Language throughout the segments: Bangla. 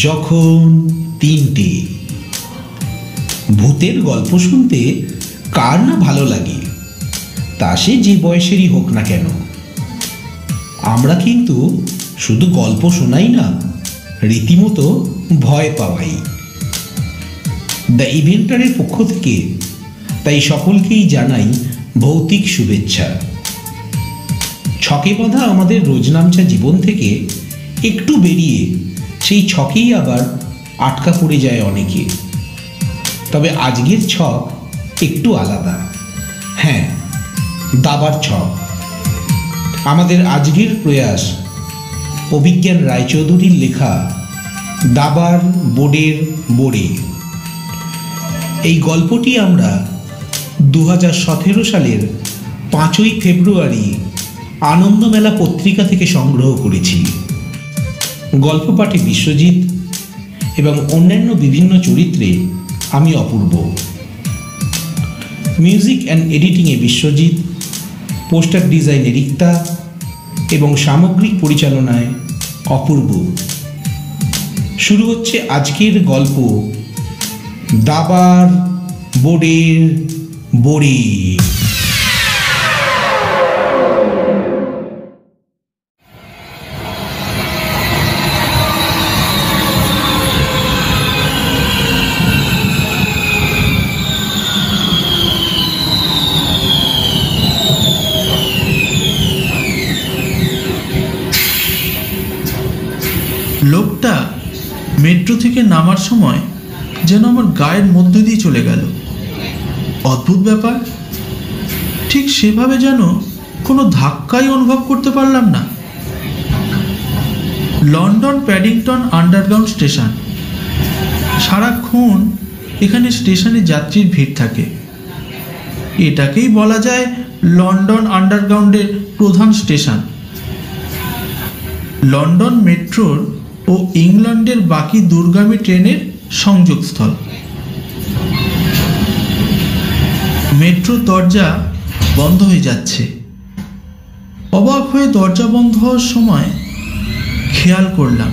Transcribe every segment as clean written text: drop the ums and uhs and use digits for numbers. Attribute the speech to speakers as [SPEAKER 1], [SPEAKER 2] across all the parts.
[SPEAKER 1] যখন 3টে। ভূতের গল্প শুনতে কার না ভালো লাগে, তা সে যে বয়সেরই হোক না কেন। আমরা কিন্তু শুধু গল্প শোনাই না, রীতিমতো ভয় পাওয়াই। দ্য ইভেন্টারের পক্ষ থেকে তাই সকলকেই জানাই ভৌতিক শুভেচ্ছা। ছকে বাঁধা আমাদের রোজনামচা জীবন থেকে একটু বেরিয়ে সেই ছকেই আবার আটকা পড়ে যায় অনেকে। তবে আজকের ছক একটু আলাদা। হ্যাঁ, দাবার ছক। আমাদের আজকের প্রয়াস অভিজ্ঞান রায়চৌধুরীর লেখা দাবার বোর্ডের বোর্ডে। এই গল্পটি আমরা 2017 সালের 5ই ফেব্রুয়ারি আনন্দমেলা পত্রিকা থেকে সংগ্রহ করেছি। গল্প পাঠে বিশ্বজিৎ এবং অন্যান্য বিভিন্ন চরিত্রে আমি অপূর্ব। মিউজিক অ্যান্ড এডিটিংয়ে বিশ্বজিৎ, পোস্টার ডিজাইনে রিক্তা এবং সামগ্রিক পরিচালনায় অপূর্ব। শুরু হচ্ছে আজকের গল্প দাবার বোর্ডের বোর্ডে।
[SPEAKER 2] লোকটা মেট্রো থেকে নামার সময় যেন আমার গায়ের মধ্যে দিয়ে চলে গেল। অদ্ভুত ব্যাপার, ঠিক সেভাবে যেন কোনো ধাক্কাই অনুভব করতে পারলাম না। London Paddington underground station. সারাক্ষণ এখানে স্টেশনে যাত্রীর ভিড় থাকে। এটাকেই বলা যায় লন্ডন আন্ডারগ্রাউন্ডের প্রধান স্টেশন। লন্ডন মেট্রোর ও ইংল্যান্ডের বাকি দূরগামী ট্রেনের সংযোগস্থল। মেট্রোর দরজা বন্ধ হয়ে যাচ্ছে। অবাক হয়ে দরজা বন্ধ হওয়ার সময় খেয়াল করলাম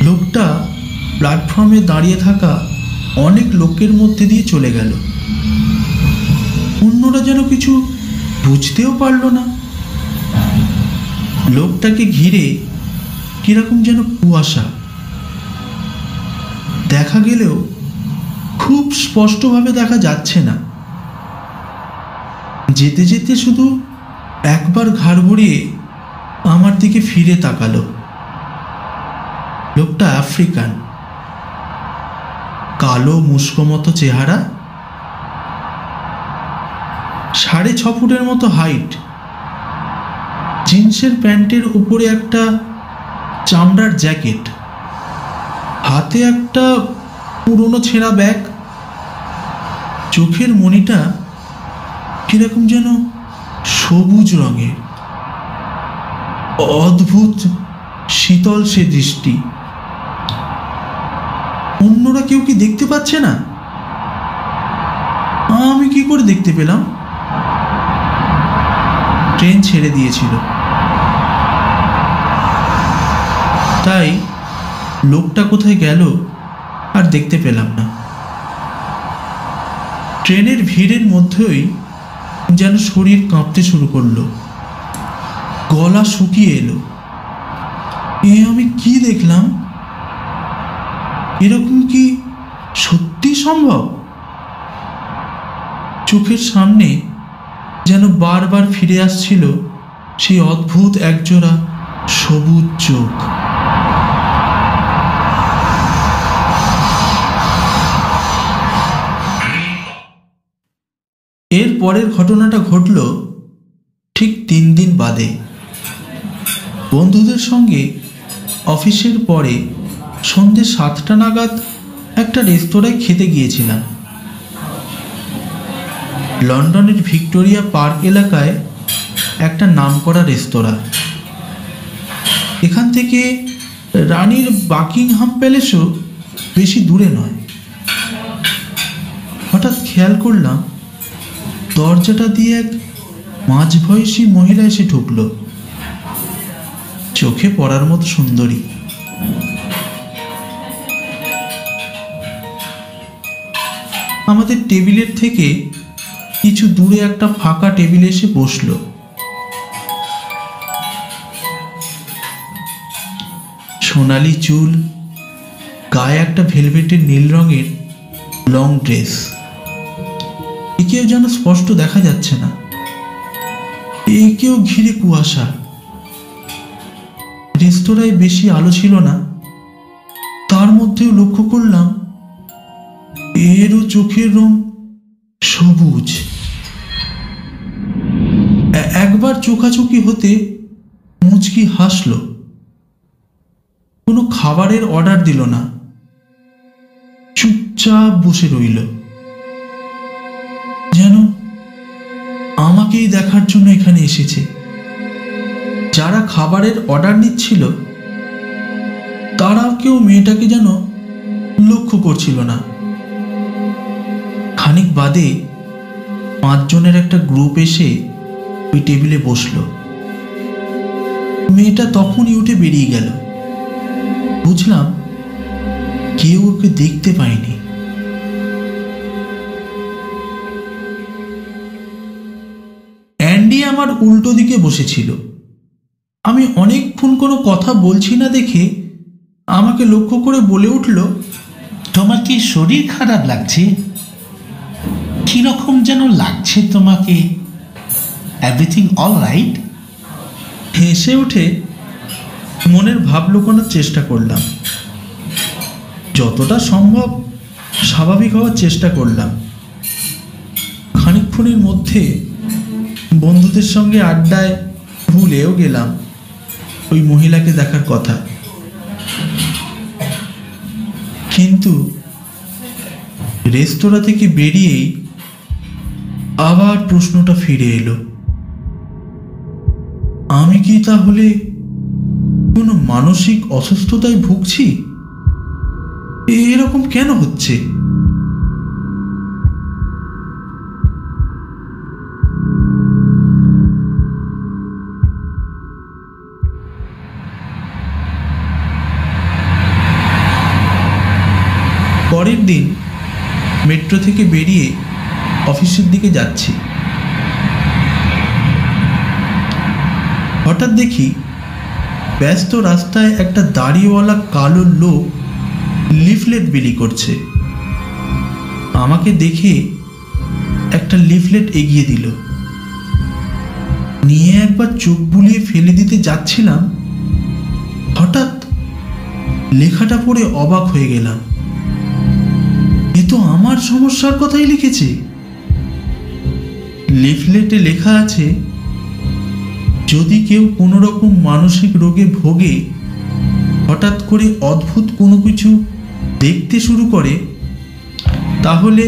[SPEAKER 2] লোকটা প্ল্যাটফর্মে দাঁড়িয়ে থাকা অনেক লোকের মধ্যে দিয়ে চলে গেল। অন্যরা যেন কিছু বুঝতেও পারল না। লোকটাকে ঘিরে কিরকম যেন কুয়াশা। দেখা গেলেও খুব স্পষ্টভাবে দেখা যাচ্ছে না। যেতে যেতে শুধু একবার ঘাড় ঘুরিয়ে আমার দিকে ফিরে তাকালো। লোকটা আফ্রিকান, কালো মুস্কো মতো চেহারা, 6.5 ফুটের মতো হাইট, জিন্সের প্যান্টের উপরে একটা চামড়ার জ্যাকেট, হাতে একটা পুরনো ছেঁড়া ব্যাগ। চোখের মণিটা কিরকম যেন সবুজ রঙের। অদ্ভুত শীতল সে দৃষ্টি। অন্যরা কেউ কি দেখতে পাচ্ছে না? আমি কি করে দেখতে পেলাম? ট্রেন ছেড়ে দিয়েছিল, তাই লোকটা কোথায় গেল আর দেখতে পেলাম না। ট্রেনের ভিড়ের মধ্যেই যেন শরীর কাঁপতে শুরু করলো, গলা শুকিয়ে এলো। আমি কি দেখলাম? এরকম কি সত্যি সম্ভব? চোখের সামনে যেন বারবার ফিরে আসছিল সেই অদ্ভুত একজোড়া সবুজ চোখ। এর পরের ঘটনাটা ঘটল ঠিক 3 দিন বাদে। বন্ধুদের সঙ্গে অফিসের পরে সন্ধ্যে 7টা নাগাদ একটা রেস্তোরাঁয় খেতে গিয়েছিলাম। লন্ডনের ভিক্টোরিয়া পার্ক এলাকায় একটা নামকরা রেস্তোরাঁ। এখান থেকে রানীর বাকিংহাম প্যালেসও বেশি দূরে নয়। হঠাৎ খেয়াল করলাম দরজাটা দিয়ে এক মাঝবয়সী মহিলা এসে ঢুকলো। চোখে পড়ার মতো সুন্দরী। আমাদের টেবিলের থেকে কিছু দূরে একটা ফাঁকা টেবিলে এসে বসলো। সোনালি চুল, গায়ে একটা ভেলভেটের নীল রঙের লং ড্রেস। একেও যেন স্পষ্ট দেখা যাচ্ছে না, একেও ঘিরে কুয়াশা। রেস্তোরাঁয় বেশি আলো ছিল না, তার মধ্যেও লক্ষ্য করলাম এরও চোখের রং সবুজ। একবার চোখাচোখি হতে মুচকি হাসল। কোনো খাবারের অর্ডার দিল না, চুপচাপ বসে রইল, যেন আমাকেই দেখার জন্য এখানে এসেছে। যারা খাবারের অর্ডার নিচ্ছিল তারাও কেউ মেয়েটাকে যেন লক্ষ্য করছিল না। খানিক বাদে 5 জনের একটা গ্রুপ এসে ওই টেবিলে বসলো। মেয়েটা তখনই উঠে বেরিয়ে গেল। বুঝলাম কেউ ওকে দেখতে পায়নি। অ্যান্ডি আমার উল্টো দিকে বসেছিল। আমি অনেকক্ষণ কোনো কথা বলছি না দেখে আমাকে লক্ষ্য করে বলে উঠল,
[SPEAKER 1] তোমার কি শরীর খারাপ লাগছে? কিরকম যেন লাগছে তোমাকে। Everything all right?
[SPEAKER 2] হেসে উঠে মনের ভাব লুকোনোর চেষ্টা করলাম। যতটা সম্ভব স্বাভাবিক হওয়ার চেষ্টা করলাম। খানিকক্ষণের মধ্যে বন্ধুদের সঙ্গে আড্ডায় ভুলেও গেলাম ওই মহিলাকে দেখার কথা। কিন্তু রেস্তোরাঁ থেকে বেরিয়েই আবার প্রশ্নটা ফিরে এলো, আমি কি তাহলে কোনো মানসিক অসুস্থতায় ভুগছি? এরকম কেন হচ্ছে? পরের দিন মেট্রো থেকে বেরিয়ে অফিসের দিকে যাচ্ছি। হঠাৎ দেখি ব্যস্ত রাস্তায় একটা দাড়িওয়ালা কালো লোক লিফলেট বিলি করছে। আমাকে দেখে একটা লিফলেট এগিয়ে দিল। নিয়ে একবার চোখ বুলিয়ে ফেলে দিতে যাচ্ছিলাম, হঠাৎ লেখাটা পড়ে অবাক হয়ে গেলাম। এ তো আমার সমস্যার কথাই লিখেছে। লিফলেটে লেখা আছে, যদি কেউ কোনো রকম মানসিক রোগে ভোগে, হঠাৎ করে অদ্ভুত কোনো কিছু দেখতে শুরু করে, তাহলে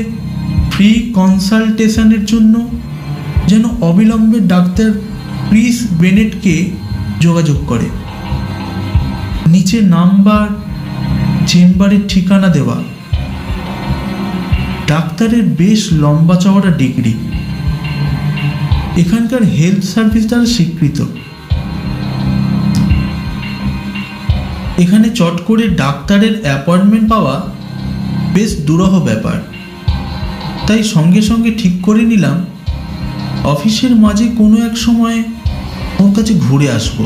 [SPEAKER 2] ফ্রি কনসালটেশনের জন্য যেন অবিলম্বে ডাক্তার ক্রিস বেনেটকে যোগাযোগ করে। নিচে নাম্বার, চেম্বারের ঠিকানা দেওয়া। ডাক্তারের বেশ লম্বা চওড়া ডিগ্রি, এখানকার হেলথ সার্ভিস দ্বারা স্বীকৃত। এখানে চট করে ডাক্তারের অ্যাপয়েন্টমেন্ট পাওয়া বেশ দুরূহ ব্যাপার। তাই সঙ্গে সঙ্গে ঠিক করে নিলাম অফিসের মাঝে কোনো এক সময় ওর কাছে ঘুরে আসব।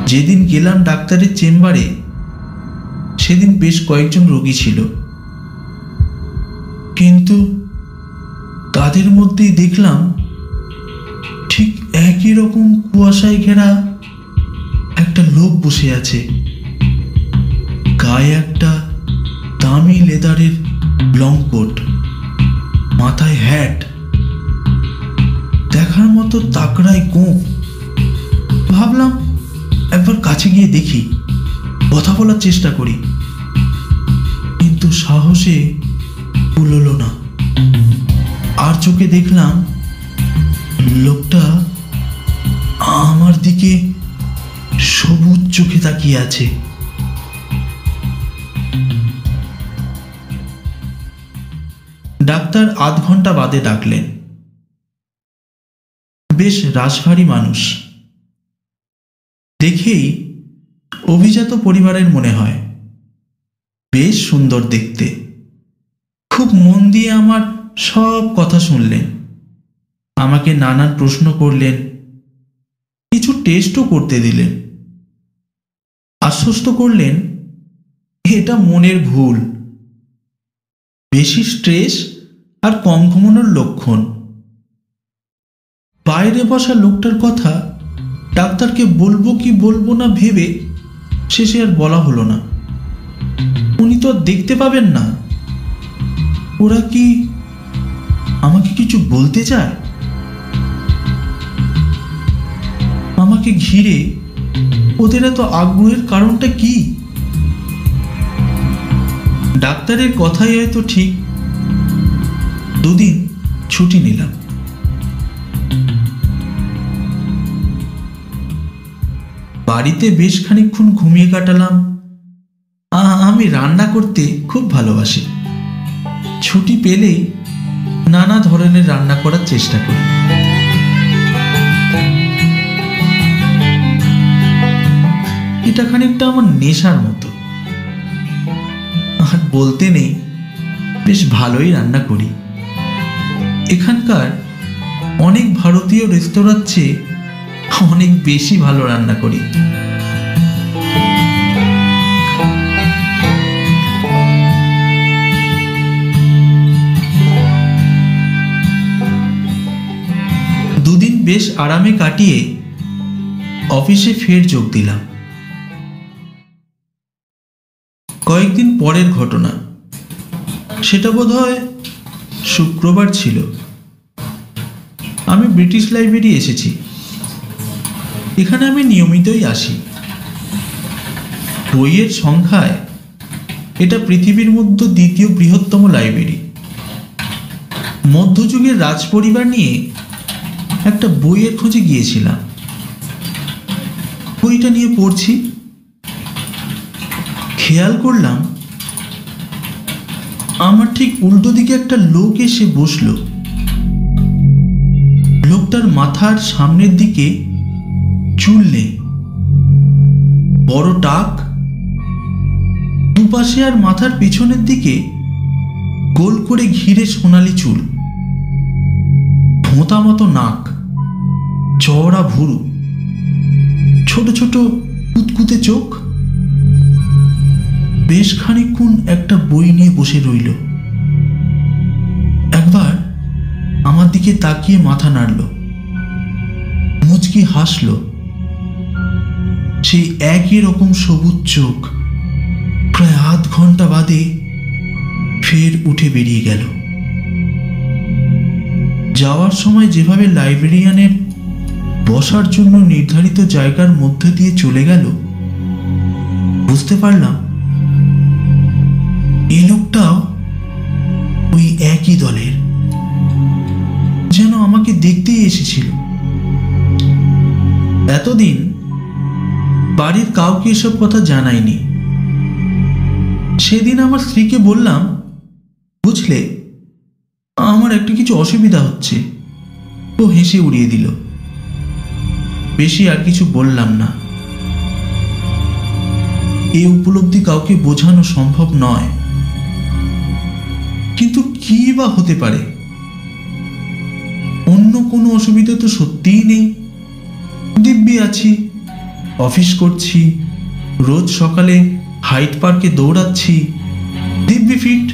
[SPEAKER 2] যেদিন গেলাম ডাক্তারের চেম্বারে, সেদিন বেশ কয়েকজন রোগী ছিল, কিন্তু তাদের মধ্যেই দেখলাম ঠিক একই রকম কুয়াশায় ঘেরা একটা লোক বসে আছে। গায়ে একটা দামি লেদারের লং কোট, মাথায় হ্যাট, দেখার মতো তাকড়ায় গোঁফ। ভাবলাম একবার কাছে গিয়ে দেখি, কথা বলার চেষ্টা করি, কিন্তু সাহসে কুলোলো না। আর চোখে দেখলাম লোকটা আমার দিকে সবুজ চোখে তাকিয়ে আছে। ডাক্তার আধ ঘন্টা বাদে ডাকলেন। বেশ রাশভারী মানুষ। দেখেই অভিজাত পরিবারের মনে হয়, বেশ সুন্দর দেখতে। খুব মন দিয়ে আমার সব কথা শুনলেন, আমাকে নানান প্রশ্ন করলেন, কিছু টেস্টও করতে দিলেন। আশ্বস্ত করলেন এটা মনের ভুল, বেশি স্ট্রেস আর কম ঘুমানোর লক্ষণ। বাইরে বসা লোকটার কথা ডাক্তারকে বলবো কি বলবো না ভেবে শেষে আর বলা হলো না। উনি তো দেখতে পাবেন না, ওরা কি আমাকে কিছু বলতে চায়? আমাকে ঘিরে ওদের এত আগ্রহের কারণটা কি? ডাক্তারের কথাই হয়তো ঠিক। দুদিন ছুটি নিলাম। বাড়িতে বেশ খানিকক্ষণ ঘুমিয়ে কাটালাম। আমি রান্না করতে খুব ভালোবাসি। ছুটি পেলেই নানা ধরনের রান্না করার চেষ্টা করি। এটা খানিকটা আমার নেশার মতো। আর বলতে নেই, বেশ ভালোই রান্না করি। এখানকার অনেক ভারতীয় রেস্তোরাঁর চেয়ে অনেক বেশি ভালো রান্না করি। দুদিন বেশ আরামে কাটিয়ে অফিসে ফের যোগ দিলাম। কয়েকদিন পরের ঘটনা, সেটা বোধহয় শুক্রবার ছিল। আমি ব্রিটিশ লাইব্রেরি এসেছি। এখানে আমি নিয়মিতই আসি। বইয়ের সংখ্যায় এটা পৃথিবীর মধ্যে দ্বিতীয় বৃহত্তম লাইব্রেরি। মধ্যযুগের রাজপরিবার নিয়ে একটা বইয়ের খোঁজে গিয়েছিলাম। বইটা নিয়ে পড়ছি, খেয়াল করলাম আমার ঠিক উল্টো দিকে একটা লোক এসে বসল। লোকটার মাথার সামনের দিকে চুল নেই, বড় টাক, দুপাশে আর মাথার পিছনের দিকে গোল করে ঘিরে সোনালি চুল, ভোঁতা মতো নাক, চওড়া ভুরু, ছোট ছোট কুতকুতে চোখ। বেশ খানিকক্ষণ একটা বই নিয়ে বসে রইল। একবার আমার দিকে তাকিয়ে মাথা নাড়ল, মুচকি হাসল। সেই একই রকম সবুজ চোখ। প্রায় আধ ঘন্টা বাদে ফের উঠে বেরিয়ে গেল। যাওয়ার সময় যেভাবে লাইব্রেরিয়ানের বসার জন্য নির্ধারিত জায়গার মধ্য দিয়ে চলে গেল, বুঝতে পারলাম এই লোকটাও ওই একই দলের, যেন আমাকে দেখতেই এসেছিল। এতদিন বাড়ির কাউকে এসব কথা জানাইনি। সেদিন আমার স্ত্রীকে বললাম, বুঝলে আমার একটা কিছু অসুবিধা হচ্ছে। ও হেসে উড়িয়ে দিল। বেশি আর কিছু বললাম না। এই উপলব্ধি কাউকে বোঝানো সম্ভব নয়, কিন্তু কি বা হতে পারে? অন্য কোনো অসুবিধা তো সত্যিই নেই। দিব্যি আছি, অফিস করছি, রোজ সকালে হাইড পার্কে দৌড়াচ্ছি, দিব্যি ফিট।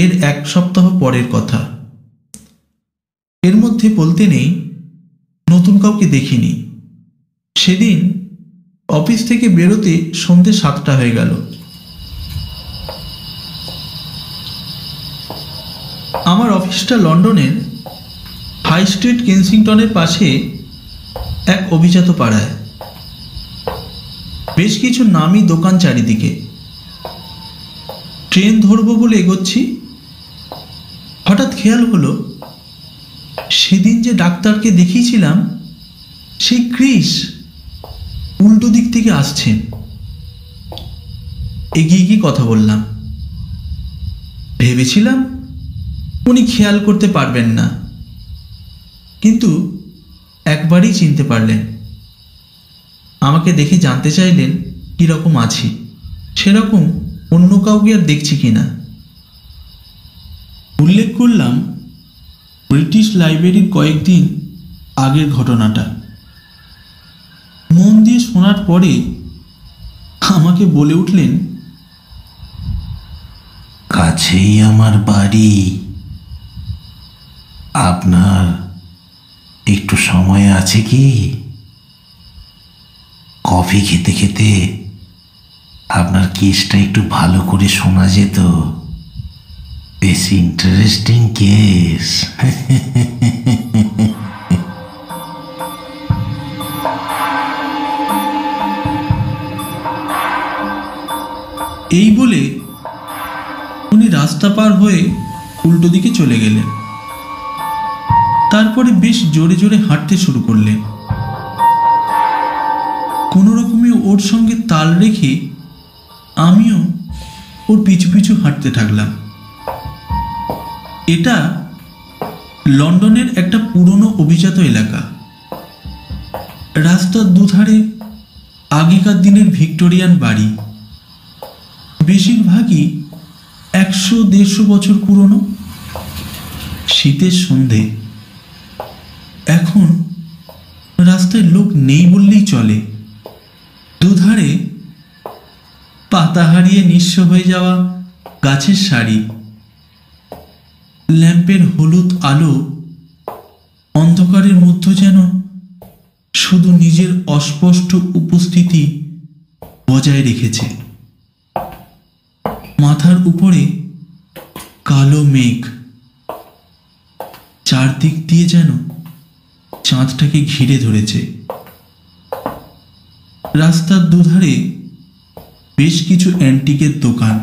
[SPEAKER 2] এর এক সপ্তাহ পরের কথা। এর মধ্যে বলতে নেই নতুন কাউকে দেখিনি। সেদিন অফিস থেকে বেরোতে সন্ধ্যে 7টা হয়ে গেল। আমার অফিসটা লন্ডনের হাই স্ট্রিট কেনসিংটনের পাশে এক অভিজাত পাড়ায়। বেশ কিছু নামি দোকান চারিদিকে। ট্রেন ধরবো বলে এগোচ্ছি, হঠাৎ খেয়াল হলো সেদিন যে ডাক্তারকে দেখিয়েছিলাম সেই ক্রিস উল্টো দিক থেকে আসছেন। এগিয়ে গিয়ে কথা বললাম। ভেবেছিলাম উনি খেয়াল করতে পারবেন না, কিন্তু একবারই চিনতে পারলেন। আমাকে দেখে জানতে চাইলেন কীরকম আছি, সেরকম অন্য কাউকে আর দেখছি কিনা। উল্লেখ করলাম ব্রিটিশ লাইব্রেরির কয়েকদিন আগের ঘটনাটা। মন দিয়ে শোনার পরে আমাকে বলে উঠলেন,
[SPEAKER 1] কাছেই আমার বাড়ি, আপনার একটু সময় আছে কি? কফি খেতে খেতে আপনার কেসটা একটু ভালো করে শোনা যেত, বেশ ইন্টারেস্টিং কেস।
[SPEAKER 2] এই বলে উনি রাস্তা পার হয়ে উল্টো দিকে চলে গেলেন। তারপরে বেশ জোরে জোরে হাঁটতে শুরু করলেন। কোনো রকমে ওর সঙ্গে তাল রেখে আমিও ওর পিছু পিছু হাঁটতে থাকলাম। এটা লন্ডনের একটা পুরনো অভিজাত এলাকা। রাস্তার দুধারে আগেকার দিনের ভিক্টোরিয়ান বাড়ি, বেশিরভাগই 100-150 বছর পুরনো। শীতের সন্ধে, এখন রাস্তায় লোক নেই বললেই চলে। দুধারে পাতা হারিয়ে নিঃস্ব হয়ে যাওয়া গাছের সারি, ল্যাম্পের হলুদ আলো অন্ধকারের মধ্যে যেন শুধু নিজের অস্পষ্ট উপস্থিতি বজায় রেখেছে। মাথার উপরে কালো মেঘ, চারদিক দিয়ে যেন চাঁদটাকে ঘিরে ধরেছে। রাস্তার দুধারে বেশ কিছু অ্যান্টিকের দোকান,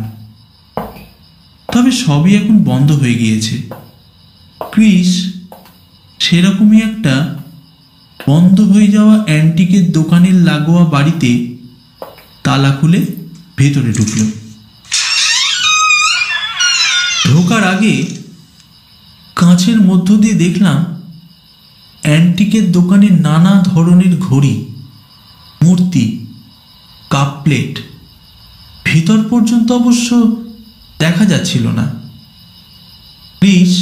[SPEAKER 2] তবে সবই এখন বন্ধ হয়ে গিয়েছে। ক্রিস সেরকমই একটা বন্ধ হয়ে যাওয়া অ্যান্টিকের দোকানের লাগোয়া বাড়িতে তালা খুলে ভেতরে ঢুকল। ঢোকার আগে কাঁচের মধ্য দিয়ে দেখলাম অ্যান্টিকের দোকানে নানা ধরনের ঘড়ি, মূর্তি, কাপ প্লেট। ভিতর পর্যন্ত অবশ্য দেখা যাচ্ছিল না। ক্রিস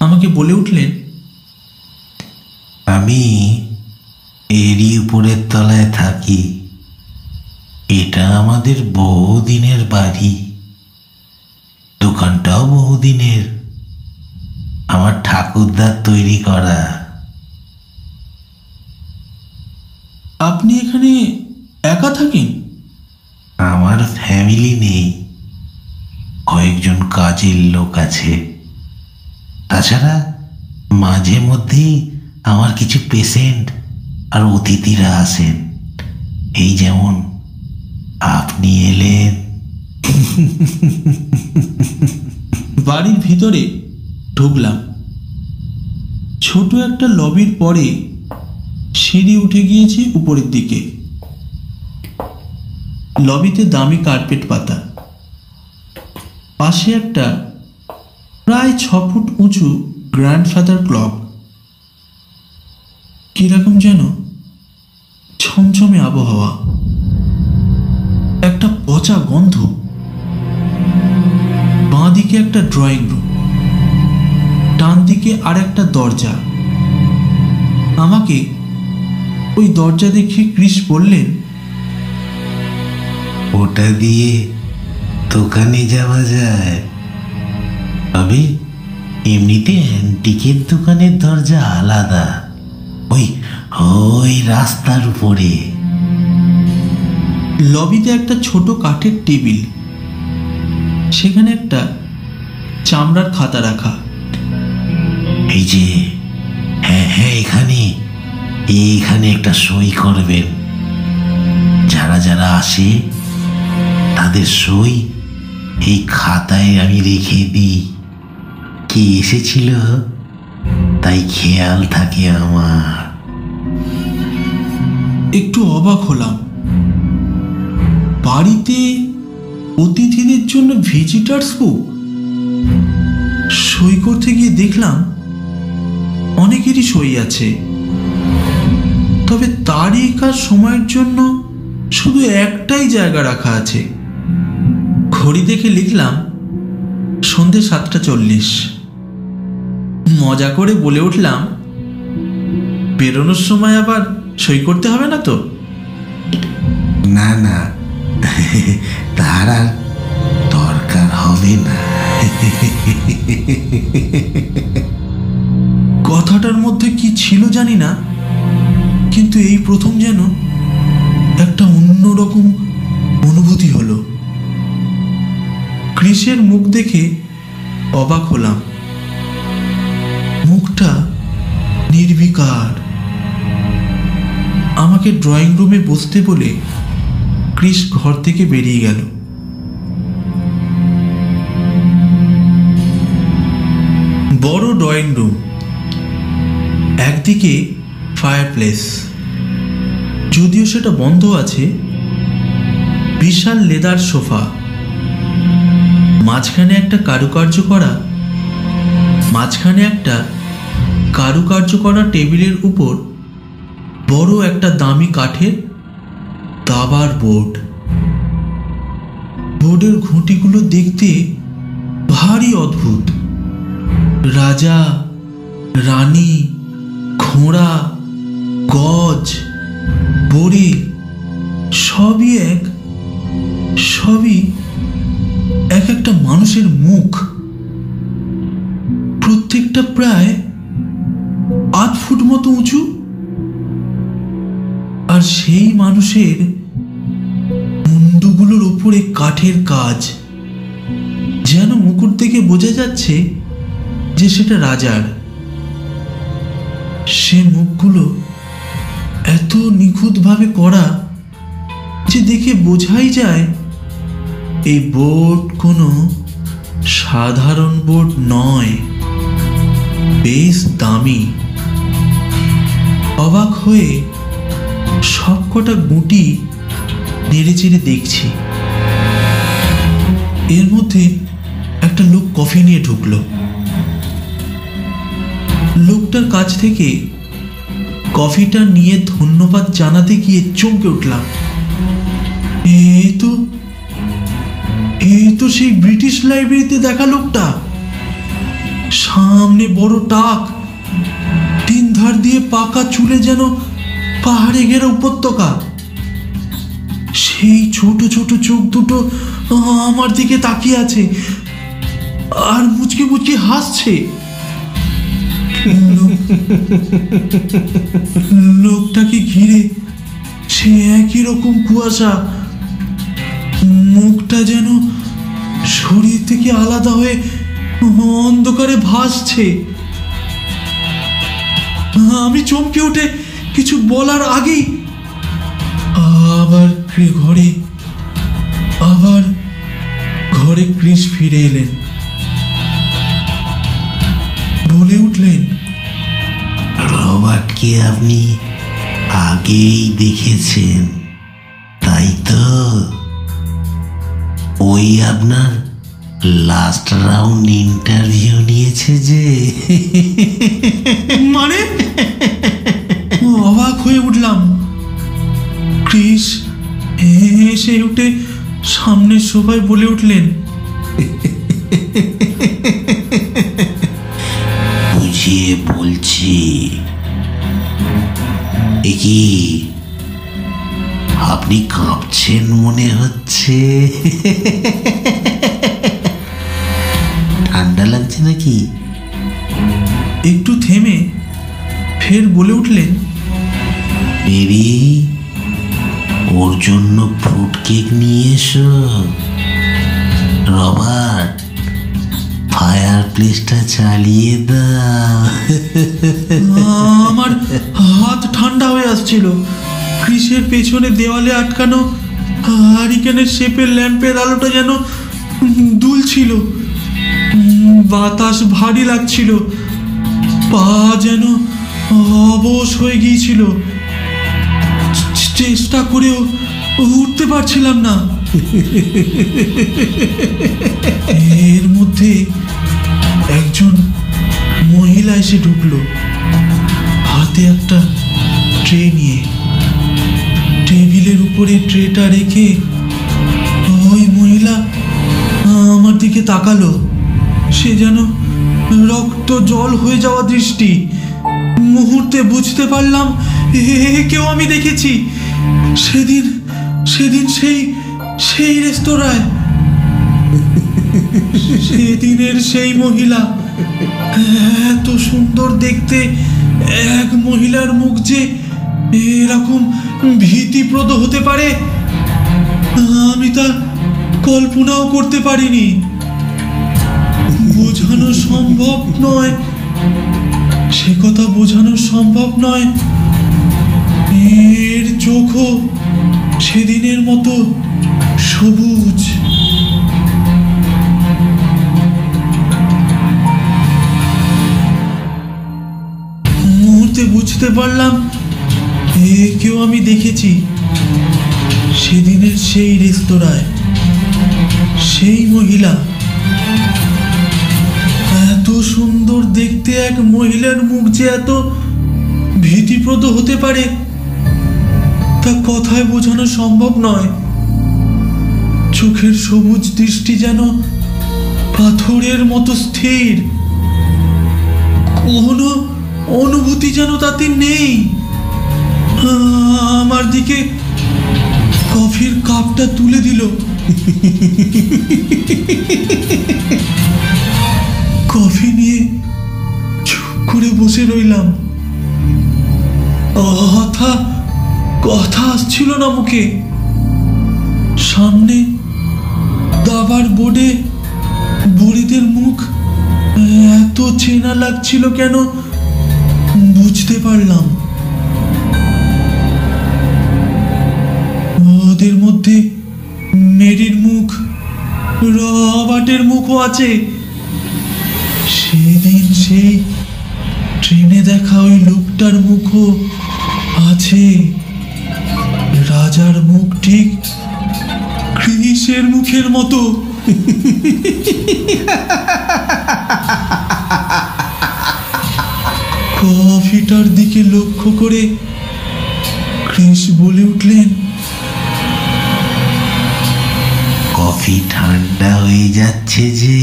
[SPEAKER 2] আমাকে বলে উঠলেন,
[SPEAKER 1] আমি এরই উপরের তলায় থাকি, এটা আমাদের বহুদিনের বাড়ি, দোকানটাও বহুদিনের, আমার ঠাকুরদার তৈরি করা।
[SPEAKER 2] আপনি এখানে একা থাকেন?
[SPEAKER 1] আমার ফ্যামিলি নেই, কয়েকজন কাজের লোক আছে। তাছাড়া মাঝে মধ্যেই আমার কিছু পেশেন্ট আর অতিথিরা আসেন, এই যেমন আপনি এলেন।
[SPEAKER 2] বাড়ির ভিতরে ঢুকলাম। ছোট একটা লবির পরে সিঁড়ি উঠে গিয়েছে উপরের দিকে। লবিতে দামি কার্পেট পাতা, পাশে একটা প্রায় 6 ফুট উঁচু গ্র্যান্ডফাদার ক্লক। কিরকম যেন ছমছমে আবহাওয়া, একটা পচা গন্ধ। বাঁ দিকে একটা ড্রয়িং রুম, ডান দিকে আর একটা দরজা। আমাকে ওই দরজা দেখে ক্রিস বললেন,
[SPEAKER 1] ওটা দিয়ে দোকানে যাওয়া যায়, তবে এমনিতে অ্যান্টিকের দোকানের দরজা আলাদা, ওই ওই রাস্তার উপরে।
[SPEAKER 2] লবিতে একটা ছোট কাঠের টেবিল, সেখানে একটা চামড়ার খাতা রাখা।
[SPEAKER 1] এই যে, হ্যাঁ হ্যাঁ, এখানে একটা সই করবেন। যারা যারা আসে তাদের সই এই খাতায় আমি রেখে দিই। কে এসেছিল তাই খেয়াল থাকে আমার।
[SPEAKER 2] একটু অবাক হলাম, বাড়িতে অতিথিদের জন্য ভিজিটার্স বুক। সই করতে গিয়ে দেখলাম অনেকেরই সই আছে, তবে তারিখ আর সময়ের জন্য শুধু একটাই জায়গা রাখা আছে। ঘড়ি দেখে লিখলাম সন্ধে 7:40। মজা করে বলে উঠলাম, বেরোনোর সময় আবার সই করতে হবে না তো?
[SPEAKER 1] না না, তার আর দরকার হবে না।
[SPEAKER 2] কথাটার মধ্যে কি ছিল জানি না, কিন্তু এই প্রথম যেন একটা অন্যরকম অনুভূতি হলো। ক্রিসের মুখ দেখে অবাক হলাম। মুখটা নির্বিকার। আমাকে ড্রয়িং রুমে বসতে বলে ক্রিস ঘর থেকে বেরিয়ে গেল। বড় ড্রয়িং রুম, একদিকে ফায়ারপ্লেস, যদিও সেটা বন্ধ আছে। বিশাল লেদার সোফা, মাঝখানে একটা কারুকার্য করা টেবিলের উপর বড় একটা দামি কাঠের দাবার বোর্ড। বোর্ডের ঘুঁটিগুলো দেখতে ভারী অদ্ভুত। রাজা, রানী, ঘোড়া, গজ, বড়ি, সবই এক একটা মানুষের মুখ। প্রত্যেকটা প্রায় 8 ফুট মতো উঁচু। আর সেই মানুষের মুন্ডুগুলোর উপরে কাঠের কাজ, যেন মুকুট দেখে বোঝা যাচ্ছে যে সেটা রাজার। সে মুখগুলো এত নিখুঁতভাবে করা যে দেখে বোঝাই যায় এই বোর্ড কোনো সাধারণ বোর্ড নয়, বেশ দামি। অবাক হয়ে সবকটা গুটি নেড়ে চেড়ে দেখছি। এর মধ্যে একটা লোক কফি নিয়ে ঢুকলো। লোকটার কাছ থেকে কফিটা নিয়ে ধন্যবাদ জানাতে গিয়ে চমকে উঠলাম। এই তো সেই ব্রিটিশ লাইব্রেরিতে দেখা লোকটা। সামনে বড় টাক, 3 ধার দিয়ে পাকা চুলে যেন পাহাড়ে ঘেরা উপত্যকা। সেই ছোট ছোট চোখ দুটো আমার দিকে তাকিয়ে আছে আর মুচকি মুচকি হাসছে। লোকটাকে ঘিরে সে একই রকম কুয়াশা। মুখটা যেন শরীর থেকে আলাদা হয়ে অন্ধকারে ভাসছে। আমি চমকে উঠে কিছু বলার আগেই আবার ঘরে ক্রিস ফিরে এলেন। বলে উঠলেন,
[SPEAKER 1] রবার্টকে আপনি আগেই দেখেছেন, তাই তো? ওই আপনার লাস্ট রাউন্ড ইন্টারভিউ নিয়েছে যে।
[SPEAKER 2] মানে? অবাক হয়ে উঠলাম। ক্রিস হেসে উঠে সামনের সোফায় বলে উঠলেন,
[SPEAKER 1] বুঝিয়ে বলছি। কি আপনি কাঁপছেন মনে হচ্ছে? ঠান্ডা লাগছে নাকি?
[SPEAKER 2] একটু থেমে ফের বলে উঠলেন,
[SPEAKER 1] বেবি, ওর জন্য ফ্রুট কেক নিয়ে এসো। রবার্ট, ফায়ার প্লেসটা চালিয়ে দাও।
[SPEAKER 2] আমার হাত ঠান্ডা হয়ে আসছিল। ক্রিসের পেছনে দেওয়ালে আটকানো হারিকেনের শেপের ল্যাম্পের আলোটা যেন দুলছিল। বাতাস ভারী লাগছিল, পা যেন অবশ হয়ে গিয়েছিল। চেষ্টা করেও উঠতে পারছিলাম না। এর মধ্যে এক একজন মহিলা এসে ঢুকলো, হাতে একটা ট্রে নিয়ে। টেবিলের উপরে ট্রেটা রেখে ওই মহিলা আমার দিকে তাকালো। সে যেন রক্ত জল হয়ে যাওয়া দৃষ্টি। মুহূর্তে বুঝতে পারলাম কেউ আমি দেখেছি সেদিন সেদিন সেই সেই রেস্তোরাঁয়। সেদিনের সেই মহিলা, এত সুন্দর দেখতে এক মহিলার মুখ যে এরকম ভীতিপ্রদ হতে পারে আমি তা কল্পনাও করতে পারিনি। বোঝানো সম্ভব নয়, সে কথা বোঝানো সম্ভব নয়। এর চোখও সেদিনের মতো সবুজ। মুহূর্তে বুঝতে পারলাম কেউ আমি দেখেছি সেদিনের সেই রেস্তোরাঁয়। সেই মহিলা, এত সুন্দর দেখতে এক মহিলার মুখ যে এত ভীতিপ্রদ হতে পারে তা কথায় বোঝানো সম্ভব নয়। চোখের সবুজ দৃষ্টি যেন পাথরের মতো স্থির, কোনো অনুভূতি যেন তাতে নেই। আমার দিকে কফির কাপটা তুলে দিল। কফি নিয়ে চুপ করে বসে রইলাম। কথা আসছিল না মুখে। সামনে দাবার বোর্ডে বুড়িদের মুখ এত চেনা লাগছিল কেন বুঝতে পারলাম। ওদের মধ্যে মেরির মুখ, রবার্টের মুখও আছে। সেদিন সেই ট্রেনে দেখা ওই লোকটার মুখও আছে। রাজার মুখ ঠিক ক্রিসের মুখের মতো। কফিটার দিকে লক্ষ্য করে ক্রিস বলে উঠলেন,
[SPEAKER 1] কফি ঠান্ডা হয়ে যাচ্ছে যে,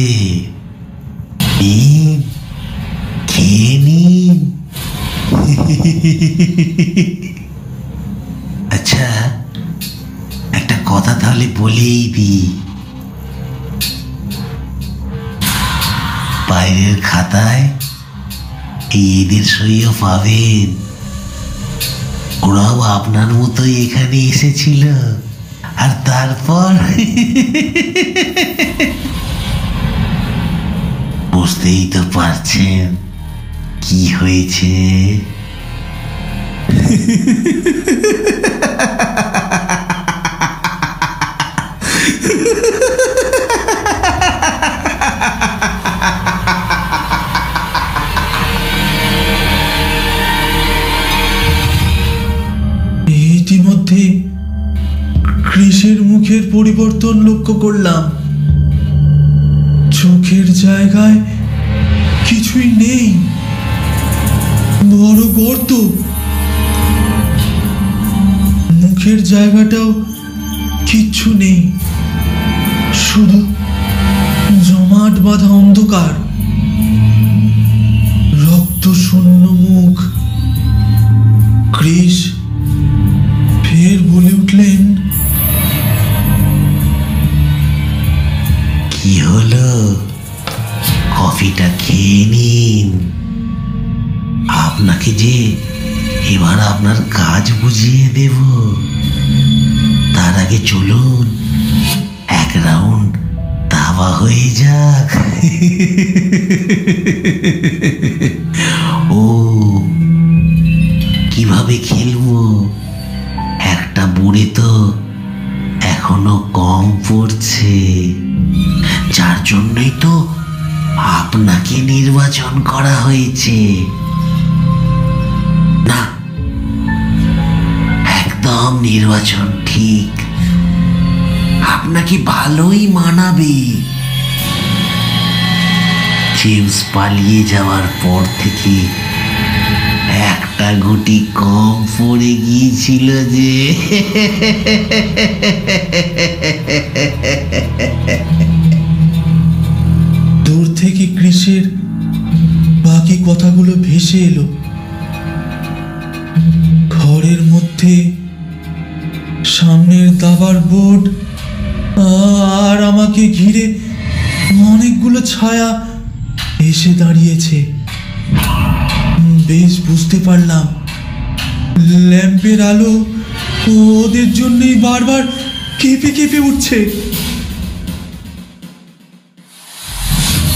[SPEAKER 1] খেয়ে নিন। আচ্ছা, একটা কথা তাহলে বলেই দিই। বাইরের খাতায় এদের সইও পাবেন। ওরাও আপনার মতোই এখানে এসেছিল, আর তারপর বুঝতেই তো পারছেন কি হয়েছে।
[SPEAKER 2] ইতিমধ্যে ক্রিসের মুখের পরিবর্তন লক্ষ্য করলাম। চোখের জায়গায় কিছুই নেই, বড় গর্ত। মুখের জায়গাটাও কিচ্ছু নেই, শুধু জমাট বাঁধা অন্ধকার। রক্ত শূন্য মুখ। ক্রিস ফের বলে উঠলেন,
[SPEAKER 1] কি হলো? কফিটা খেয়ে নিন। আপনাকে যে এবার আপনার কাজ বুঝিয়ে দেব, তার আগে চলুন এক রাউন্ড দাবা হয়ে যাক। ও কিভাবে খেলবো? একটা বুড়ি তো এখনো কম পড়ছে, যার জন্যই তো আপনাকে নির্বাচন করা হয়েছে। না, একদম নির্বাচন ঠিক, আপনাকে ভালোই মানাবে। জেমস পালিয়ে যাওয়ার পর থেকে একটা গুটি কম পড়ে গিয়েছিল যে।
[SPEAKER 2] দূর থেকে কৃষের বাকি কথাগুলো ভেসে এলো। ঘরের মধ্যে সামনের দাবার বোর্ড আর আমাকে ঘিরে অনেকগুলো ছায়া এসে দাঁড়িয়েছে। বেশ বুঝতে পারলাম ল্যাম্পের আলো ওদের জন্যই বারবার কেঁপে কেঁপে উঠছে।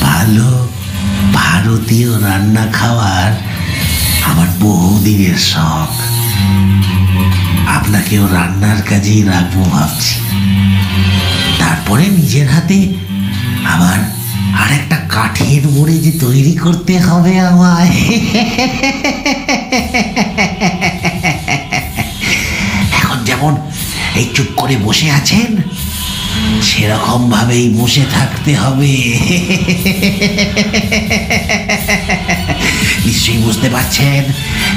[SPEAKER 1] ভালো ভারতীয় রান্না খাওয়ার আমার বহুদিনের শখ। আপনাকেও রান্নার কাজেই রাখবো ভাবছি। তারপরে নিজের হাতে আবার আর একটা কাঠের মুড়ে যে তৈরি করতে হবে আমায়। এখন যেমন এই চুপ করে বসে আছেন, সেরকম ভাবেই বসে থাকতে হবে। নিশ্চয়ই বুঝতে পারছেন,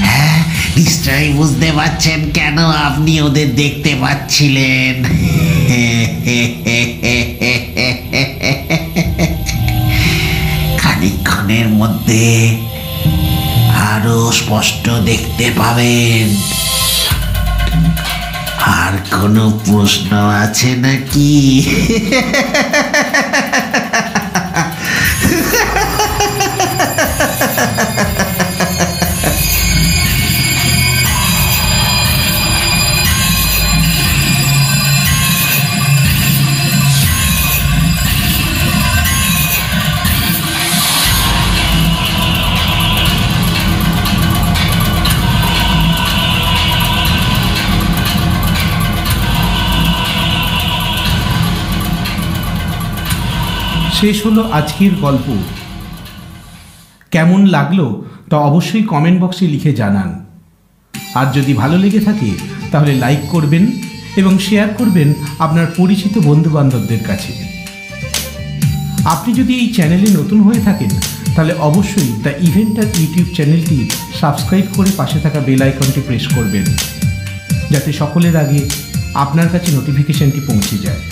[SPEAKER 1] হ্যাঁ নিশ্চয়ই বুঝতে পারছেন কেন আপনি ওদের দেখতে পাচ্ছিলেন। খানিকক্ষণের মধ্যে আরো স্পষ্ট দেখতে পাবেন। আর কোনো প্রশ্ন আছে নাকি?
[SPEAKER 3] শেষ হলো আজকের গল্প। কেমন লাগলো তা অবশ্যই কমেন্ট বক্সে লিখে জানান। আর যদি ভালো লেগে থাকে তাহলে লাইক করবেন এবং শেয়ার করবেন আপনার পরিচিত বন্ধুবান্ধবদের কাছে। আপনি যদি এই চ্যানেলে নতুন হয়ে থাকেন তাহলে অবশ্যই দ্য ইভেন্টার ইউটিউব চ্যানেলটি সাবস্ক্রাইব করে পাশে থাকা বেল আইকনটি প্রেস করবেন, যাতে সকলের আগে আপনার কাছে নোটিফিকেশনটি পৌঁছে যায়।